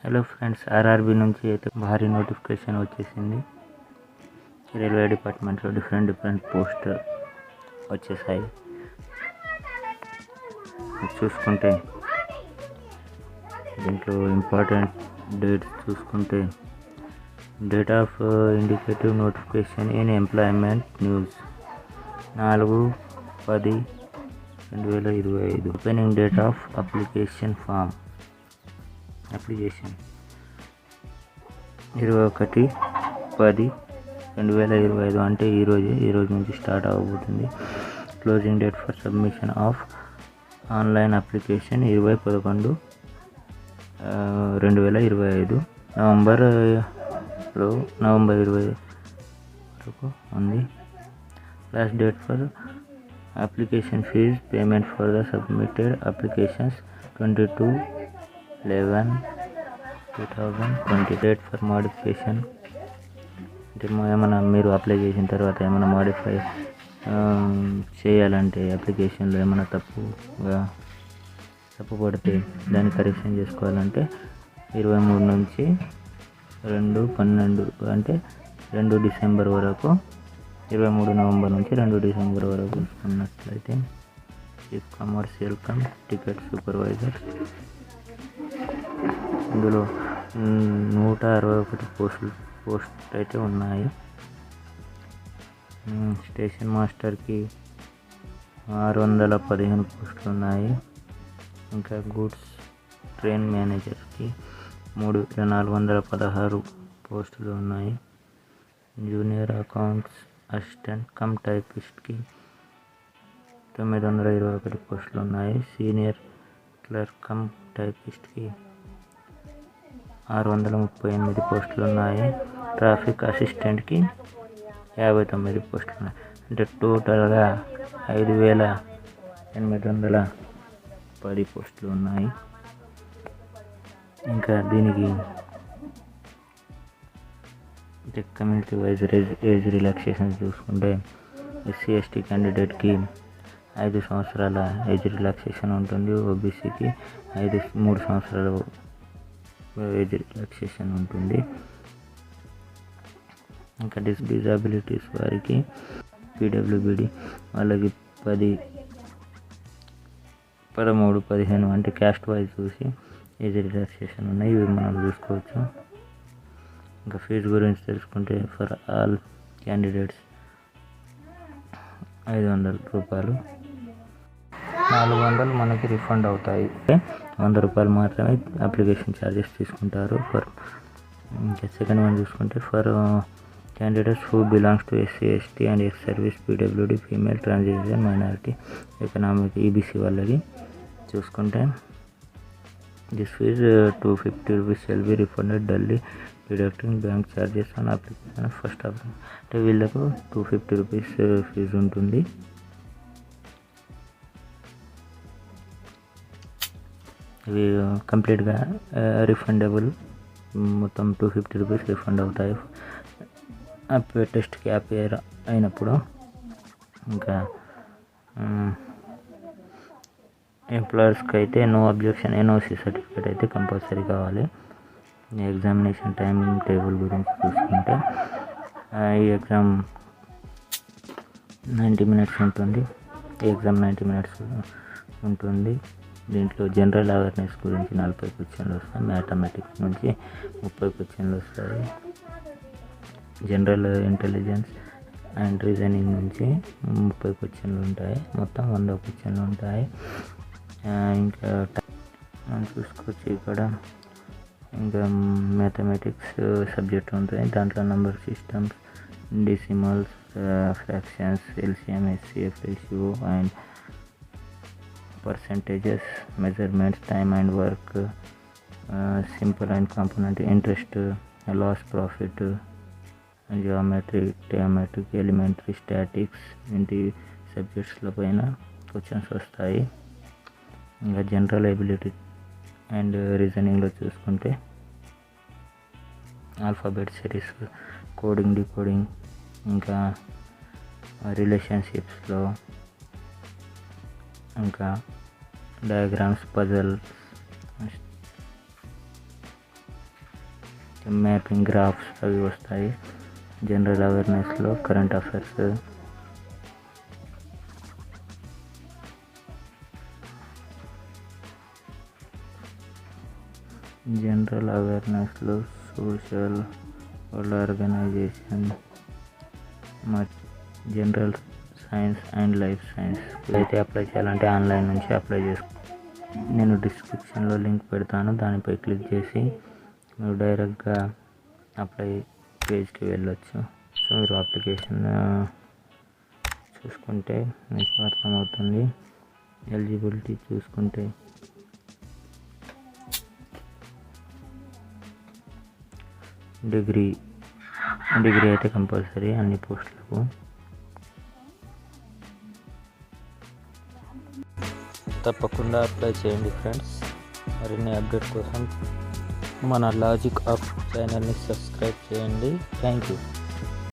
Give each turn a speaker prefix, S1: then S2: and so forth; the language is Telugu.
S1: హలో ఫ్రెండ్స్, ఆర్ఆర్బీ నుంచి అయితే భారీ నోటిఫికేషన్ వచ్చేసింది. రైల్వే డిపార్ట్మెంట్లో డిఫరెంట్ పోస్ట్ వచ్చేసాయి. చూసుకుంటే దీంట్లో ఇంపార్టెంట్ డేట్స్ చూసుకుంటే date of indicative notification in employment news 4/10/2025. Opening date of application 21/10/2025 అంటే ఈరోజు నుంచి స్టార్ట్ అవబోతుంది. Closing date for submission of online application 20/11/2025 November 20 వరకు ఉంది. Last date for application fees payment for the submitted applications 22/11/2020. Date for modification అంటే ఏమైనా మీరు అప్లై చేసిన తర్వాత ఏమైనా మోడిఫై చేయాలంటే అప్లికేషన్లో ఏమైనా తప్పు పడితే దాన్ని కరెక్షన్ చేసుకోవాలంటే 23 నుంచి 2/12 అంటే 2 డిసెంబర్ వరకు, 23 నవంబర్ నుంచి 2 డిసెంబర్ వరకు ఉన్నట్లయితే చీఫ్ కమర్షియల్ టికెట్ సూపర్వైజర్ ఇందులో 161 పోస్ట్ అయితే ఉన్నాయి. స్టేషన్ మాస్టర్కి 615 పోస్టులు ఉన్నాయి. ఇంకా గూడ్స్ ట్రైన్ మేనేజర్కి 416 పోస్టులు ఉన్నాయి. జూనియర్ అకౌంట్స్ అసిస్టెంట్ టైపిస్ట్కి 921 పోస్టులు ఉన్నాయి. సీనియర్ క్లర్క్ టైపిస్ట్కి 638 పోస్టులు ఉన్నాయి. ట్రాఫిక్ అసిస్టెంట్కి 59 పోస్టులు ఉన్నాయి. అంటే టోటల్గా 5,810 పోస్టులు ఉన్నాయి. ఇంకా దీనికి కమ్యూనిటీ వైజ్ ఏజ్ రిలాక్సేషన్ చూసుకుంటే SC/ST క్యాండిడేట్కి 5 సంవత్సరాల ఏజ్ రిలాక్సేషన్ ఉంటుంది. ఓబీసీకి 3 సంవత్సరాల ఏజ్ రిలాక్సేషన్ ఉంటుంది. ఇంకా డిజబిలిటీస్ వారికి PWBD వాళ్ళకి 10, 13, 15 అంటే క్యాస్ట్ వైజ్ చూసి ఏజ్ రిలాక్సేషన్ ఉన్నాయి. ఇవి మనం చూసుకోవచ్చు. ఇంకా ఫీజు గురించి తెలుసుకుంటే ఫర్ ఆల్ క్యాండిడేట్స్ 500 రూపాయలు, 400 మనకి రిఫండ్ అవుతాయి. 100 రూపాయలు మాత్రమే అప్లికేషన్ ఛార్జెస్ తీసుకుంటారు. ఇంకా సెకండ్ వన్ చూసుకుంటే for candidates who belongs to SC/ST and ex service PWD female transgender minority economic EBC వాళ్ళకి చూసుకుంటే this fees 250 rupees shall be refunded duly deducting bank charges on application first అంటే వీళ్ళకు 250 రూపీస్ ఫీజు ఉంటుంది. ఇవి కంప్లీట్గా రిఫండబుల్, మొత్తం 250 రూపీస్ రిఫండ్ అవుతాయి టెస్ట్కి అపేర్ అయినప్పుడు. ఇంకా ఎంప్లాయర్స్కి అయితే నో అబ్జెక్షన్ NOC సర్టిఫికేట్ అయితే కంపల్సరీ కావాలి. ఎగ్జామినేషన్ టైమింగ్ టేబుల్ గురించి చూసుకుంటే ఈ ఎగ్జామ్ 90 మినిట్స్ ఉంటుంది. ఎగ్జామ్ 90 మినిట్స్ ఉంటుంది. దీంట్లో జనరల్ అవేర్నెస్ గురించి 40 క్వశ్చన్లు వస్తాయి. మ్యాథమెటిక్స్ నుంచి 30 క్వశ్చన్లు వస్తాయి. జనరల్ ఇంటెలిజెన్స్ అండ్ రీజనింగ్ నుంచి 30 క్వశ్చన్లు ఉంటాయి. మొత్తం 100 క్వశ్చన్లు ఉంటాయి. ఇంకా మనం చూసుకోవచ్చు ఇక్కడ. ఇంకా మ్యాథమెటిక్స్ సబ్జెక్ట్ ఉంటుంది. దాంట్లో number systems, decimals, fractions, LCM, HCF, LCO and percentages, measurements, time and work, simple and component, interest, loss, profit, geometric, elementary, statics ఇంటి సబ్జెక్ట్స్ల పైన క్వశ్చన్స్ వస్తాయి. ఇంకా జనరల్ ఎబిలిటీ అండ్ రీజనింగ్లో చూసుకుంటే ఆల్ఫాబెట్ సిరీస్, కోడింగ్, డీకోడింగ్, ఇంకా రిలేషన్షిప్స్లో, ఇంకా డయాగ్రామ్స్, పజల్స్, మ్యాపింగ్ గ్రాఫ్స్ అవి వస్తాయి. జనరల్ అవేర్నెస్లో కరెంట్ అఫైర్స్, జనరల్ అవేర్నెస్లో social world organisation, general science and life science. అయితే అప్లై చేయాలంటే ఆన్లైన్ నుంచి అప్లై చేసుకో. నేను డిస్క్రిప్షన్లో లింక్ పెడతాను, దానిపై క్లిక్ చేసి మీరు డైరెక్ట్గా అప్లై పేజ్కి వెళ్ళొచ్చు. సో మీరు అప్లికేషన్ చూసుకుంటే మీకు అర్థమవుతుంది. ఎలిజిబిలిటీ చూసుకుంటే డిగ్రీ అయితే కంపల్సరీ అన్ని పోస్టులకు. తప్పకుండా అప్లై చేయండి ఫ్రెండ్స్. మరిన్ని అప్డేట్ కోసం మన లాజిక్ ఆఫ్ ఛానల్ని సబ్స్క్రైబ్ చేయండి. Thank you.